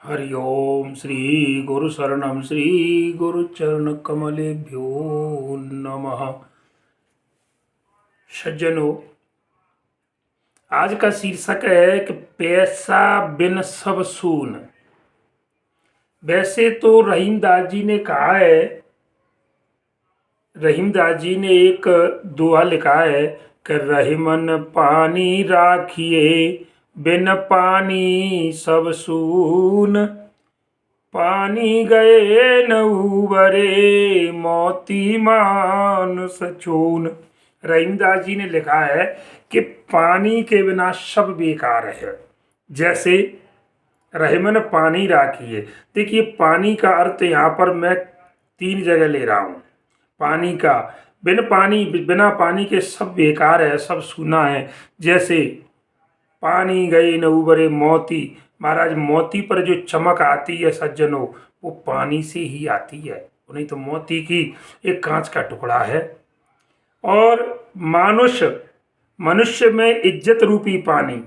हरि ओम श्री गुरु शरणम श्री गुरु चरण कमलेभ्यो नमः। सज्जनों, आज का शीर्षक है कि पैसा बिन सब सून। वैसे तो रहीमदास जी ने कहा है, रहीमदास जी ने एक दोहा लिखा है कि रहीमन पानी राखिए बिन पानी सब सून। पानी गए न उबरे मोती मानुष छून। रहीमदास जी ने लिखा है कि पानी के बिना सब बेकार है। जैसे रहीमन पानी राखिए, देखिए पानी का अर्थ यहाँ पर मैं 3 जगह ले रहा हूँ। पानी का बिना पानी के सब बेकार है, सब सूना है। जैसे पानी गए न उबरे मोती, महाराज मोती पर जो चमक आती है सज्जनों, वो पानी से ही आती है, नहीं तो मोती की एक कांच का टुकड़ा है। और मनुष्य में इज्जत रूपी पानी,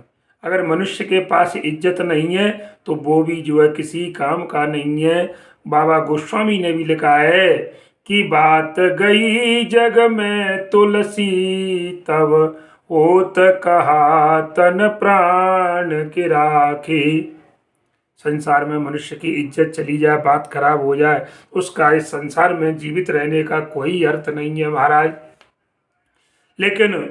अगर मनुष्य के पास इज्जत नहीं है तो वो भी जो है किसी काम का नहीं है। बाबा गोस्वामी ने भी लिखा है कि बात गई जग में तुलसी तब होत कहा तन प्राण की राखी। संसार में मनुष्य की इज्जत चली जाए, बात खराब हो जाए, उसका इस संसार में जीवित रहने का कोई अर्थ नहीं है महाराज। लेकिन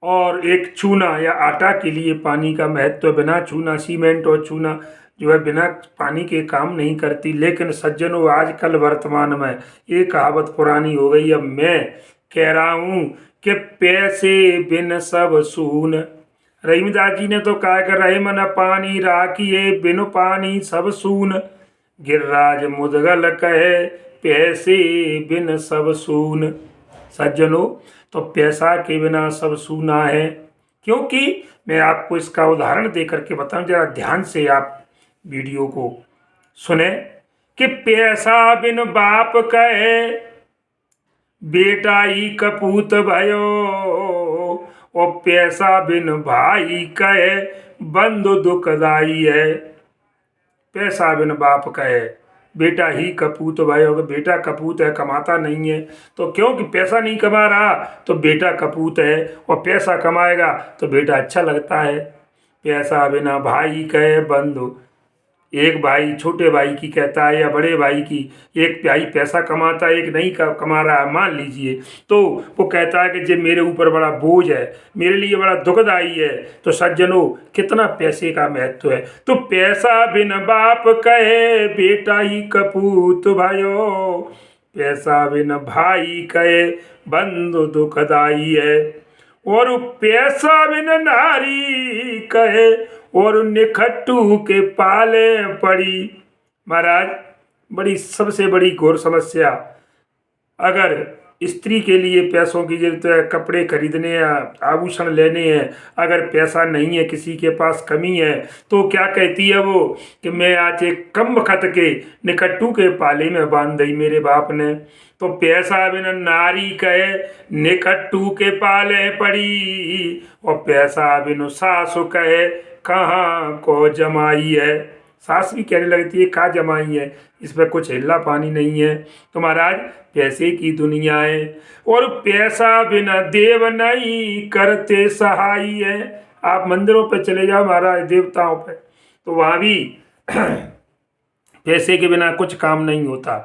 और एक चूना या आटा के लिए पानी का महत्व, बिना चूना सीमेंट और चूना जो है बिना पानी के काम नहीं करती। लेकिन सज्जनों, आजकल वर्तमान में ये कहावत पुरानी हो गई। अब मैं कह रहा हूँ कि पैसे बिन सब सून। रहीमदास जी ने तो कहा कि रहीमन पानी राखिए बिन पानी सब सून। गिरिराज मुदगल कहे पैसे बिन सब सून। सज्जनों, तो पैसा के बिना सब सूना है। क्योंकि मैं आपको इसका उदाहरण दे करके बताऊं, जरा ध्यान से आप वीडियो को सुने कि पैसा बिन बाप कहे बेटा ही कपूत भयो, और पैसा बिन भाई कहे बंधु दुखदाई है। पैसा बिन बाप कहे बेटा ही कपूत भाई, होगा बेटा कपूत है, कमाता नहीं है, तो क्योंकि पैसा नहीं कमा रहा तो बेटा कपूत है, और पैसा कमाएगा तो बेटा अच्छा लगता है। पैसा बिना भाई कहे बंधु, एक भाई छोटे भाई की कहता है या बड़े भाई की, एक भाई पैसा कमाता है, एक नहीं कमा रहा है मान लीजिए, तो वो कहता है कि जे मेरे ऊपर बड़ा बोझ है, मेरे लिए बड़ा दुखदाई है। तो सज्जनों, कितना पैसे का महत्व है। तो पैसा बिन बाप कहे बेटा ही कपूत भयो, पैसा बिन भाई कहे बंधु दुखदाई है। और पैसा बिन नारी कहे और निखट्टू के पाले पड़ी। महाराज, बड़ी सबसे बड़ी घोर समस्या, अगर स्त्री के लिए पैसों की जरूरत है, कपड़े खरीदने हैं, आभूषण लेने हैं, अगर पैसा नहीं है, किसी के पास कमी है, तो क्या कहती है वो कि मैं आज एक कम खत के निकट्टू के पाले में बांध दी मेरे बाप ने। तो पैसा बिन नारी कहे निकट्टू के पाले पड़ी, और पैसा बिन सासु कहे कहाँ को जमाई है। सास भी कहने लगती है कहाँ जमाई है, इसमें कुछ हिल्ला पानी नहीं है। तो महाराज, पैसे की दुनिया है। और पैसा बिना देव नहीं करते सहाय है। आप मंदिरों पे चले जाओ महाराज, देवताओं पे, तो वहाँ भी पैसे के बिना कुछ काम नहीं होता।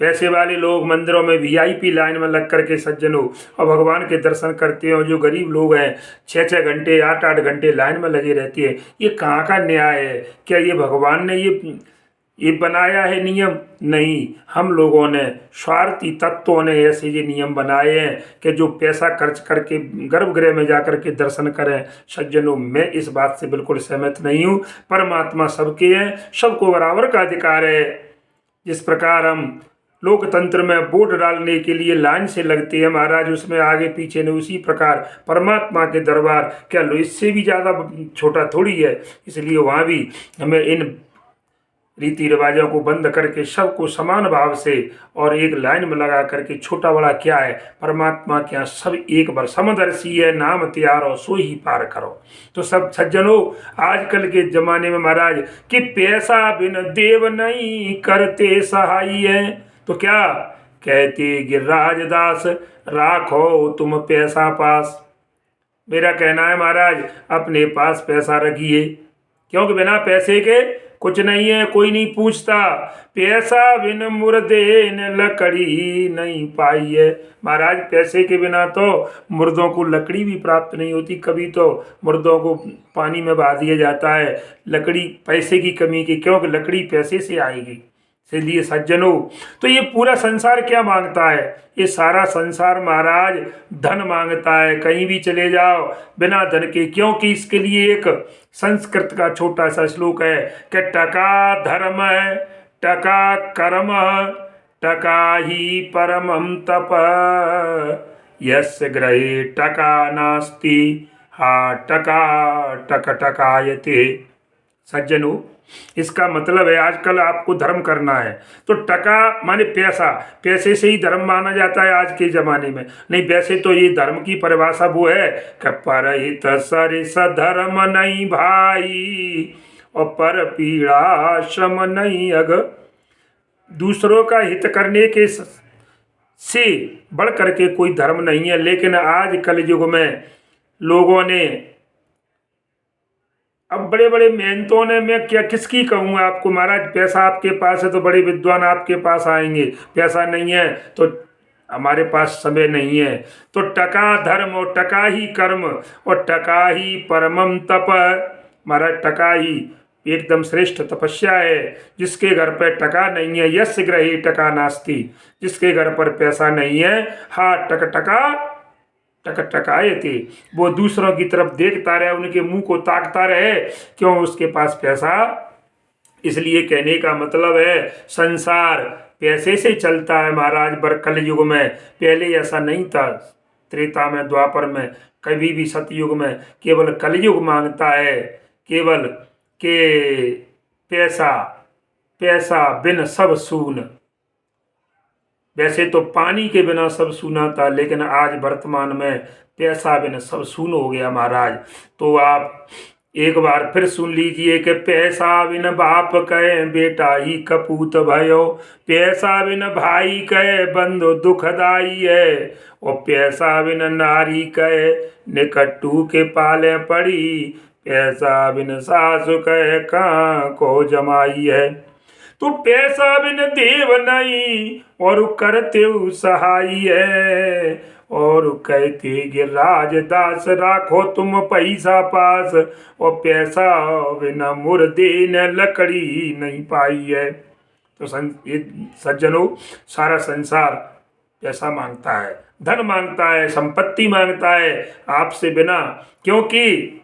पैसे वाले लोग मंदिरों में वीआईपी लाइन में लग करके सज्जनों और भगवान के दर्शन करते हैं। जो गरीब लोग हैं 6-6 घंटे 8-8 घंटे लाइन में लगे रहते हैं। ये कहाँ का न्याय है? क्या ये भगवान ने ये बनाया है नियम? नहीं, हम लोगों ने, स्वार्थी तत्वों ने ऐसे ये नियम बनाए हैं कि जो पैसा खर्च करके गर्भगृह में जा कर के दर्शन करें। सज्जनों, मैं इस बात से बिल्कुल सहमत नहीं हूँ। परमात्मा सबके हैं, सबको बराबर का अधिकार है। जिस प्रकार हम लोकतंत्र में वोट डालने के लिए लाइन से लगते हैं महाराज, उसमें आगे पीछे नहीं, उसी प्रकार परमात्मा के दरबार क्या लो इससे भी ज़्यादा छोटा थोड़ी है। इसलिए वहाँ भी हमें इन रीति रिवाजों को बंद करके सबको समान भाव से और एक लाइन में लगा करके छोटा बड़ा क्या है, परमात्मा के यहाँ सब एक बार समदर्शी है, नाम त्यारो सो ही पार करो। तो सब सज्जनों, आजकल के जमाने में महाराज कि पैसा बिन देव नहीं करते सहाई है, तो क्या कहते गिरिराज दास राखो तुम पैसा पास। मेरा कहना है महाराज अपने पास पैसा रखिए, क्योंकि बिना पैसे के कुछ नहीं है, कोई नहीं पूछता। पैसा बिन मुर्दे न लकड़ी नहीं पाई है। महाराज पैसे के बिना तो मुर्दों को लकड़ी भी प्राप्त नहीं होती, कभी तो मुर्दों को पानी में बहा दिया जाता है लकड़ी पैसे की कमी की, क्योंकि लकड़ी पैसे से आएगी। इसलिए सज्जनों, तो ये पूरा संसार क्या मांगता है, ये सारा संसार महाराज धन मांगता है। कहीं भी चले जाओ बिना धन के, क्योंकि इसके लिए एक संस्कृत का छोटा सा श्लोक है कि टका धर्म टका कर्म टका ही परमं तप यस्य ग्रहे टका नास्ति हा टका टक टकायते। सज्जनों, इसका मतलब है आजकल आपको धर्म करना है तो टका माने पैसा, पैसे से ही धर्म माना जाता है आज के ज़माने में। नहीं, वैसे तो ये धर्म की परिभाषा वो है कि परहित सरिस धर्म नहीं भाई और पर पीड़ा श्रम नहीं अग। दूसरों का हित करने के से बढ़ करके कोई धर्म नहीं है। लेकिन आज कलयुग में लोगों ने अब बड़े बड़े मेहनतों ने, मैं क्या किसकी कहूँगा आपको महाराज, पैसा आपके पास है तो बड़े विद्वान आपके पास आएंगे, पैसा नहीं है तो हमारे पास समय नहीं है। तो टका धर्म और टका ही कर्म और टका ही परमम तप। महाराज टका ही एकदम श्रेष्ठ तपस्या है। जिसके घर पर टका नहीं है यस्य ग्रहे टका नास्ति, जिसके घर पर पैसा नहीं है हा टक टका टक टकाए थे, वो दूसरों की तरफ देखता रहे, उनके मुंह को ताकता रहे, क्यों उसके पास पैसा। इसलिए कहने का मतलब है संसार पैसे से चलता है महाराज। बर कलयुग में पहले ऐसा नहीं था, त्रेता में द्वापर में कभी भी सतयुग में केवल कलयुग मांगता है केवल के पैसा, पैसा बिन सब सून। वैसे तो पानी के बिना सब सूना था, लेकिन आज वर्तमान में पैसा बिना सब सून हो गया महाराज। तो आप एक बार फिर सुन लीजिए कि पैसा बिन बाप कहे बेटा ही कपूत भयो, पैसा बिन भाई कहे बंधु दुखदाई है, और पैसा बिन नारी कहे निकट्टू के पाले पड़ी, पैसा बिन सासु कहे कहाँ को जमाई है। तो पैसा बिन देव नहीं और करते सहाई है, और कहते गिरिराज दास राखो तुम पैसा पास, और पैसा बिना मुर्दे न लकड़ी नहीं पाई है। तो सज्जनों, सारा संसार पैसा मांगता है, धन मांगता है, संपत्ति मांगता है आपसे बिना, क्योंकि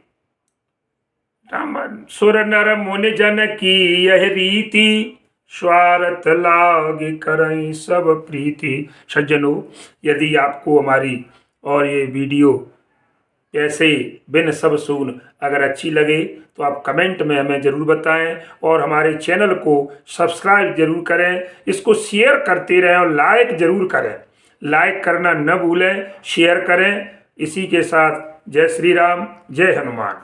सुर नर मुनि जन की यह रीति, स्वार्थ लाग करई सब प्रीति। सज्जनों, यदि आपको हमारी और ये वीडियो पैसे बिन सब सून अगर अच्छी लगे तो आप कमेंट में हमें ज़रूर बताएं, और हमारे चैनल को सब्सक्राइब जरूर करें, इसको शेयर करते रहें और लाइक ज़रूर करें। लाइक करना न भूलें, शेयर करें। इसी के साथ जय श्री राम, जय हनुमान।